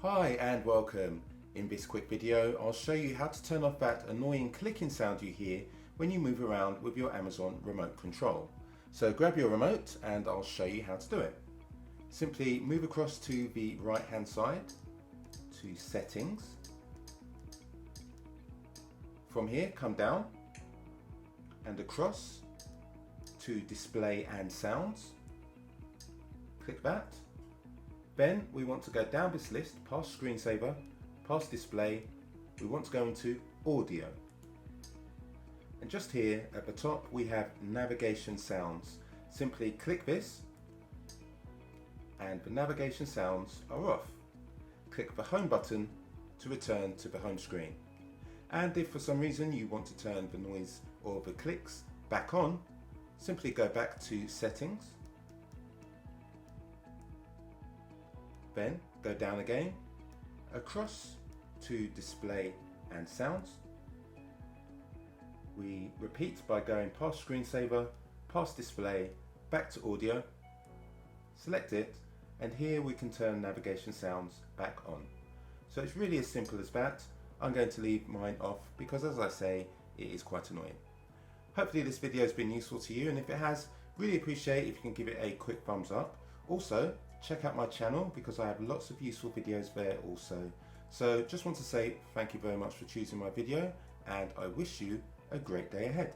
Hi and welcome. In this quick video I'll show you how to turn off that annoying clicking sound you hear when you move around with your Amazon remote control. So grab your remote and I'll show you how to do it. Simply move across to the right hand side to settings. From here come down and across to display and sounds. Click that. Then we want to go down this list past screensaver, past display, we want to go into audio. And just here at the top we have navigation sounds. Simply click this and the navigation sounds are off. Click the home button to return to the home screen. And if for some reason you want to turn the noise or the clicks back on, simply go back to settings. Then go down again, across to display and sounds. We repeat by going past screensaver, past display, back to audio, select it, and here we can turn navigation sounds back on. So it's really as simple as that. I'm going to leave mine off because, as I say, it is quite annoying. Hopefully this video has been useful to you, and if it has, really appreciate if you can give it a quick thumbs up. Also, check out my channel because I have lots of useful videos there also. So just want to say thank you very much for choosing my video, and I wish you a great day ahead.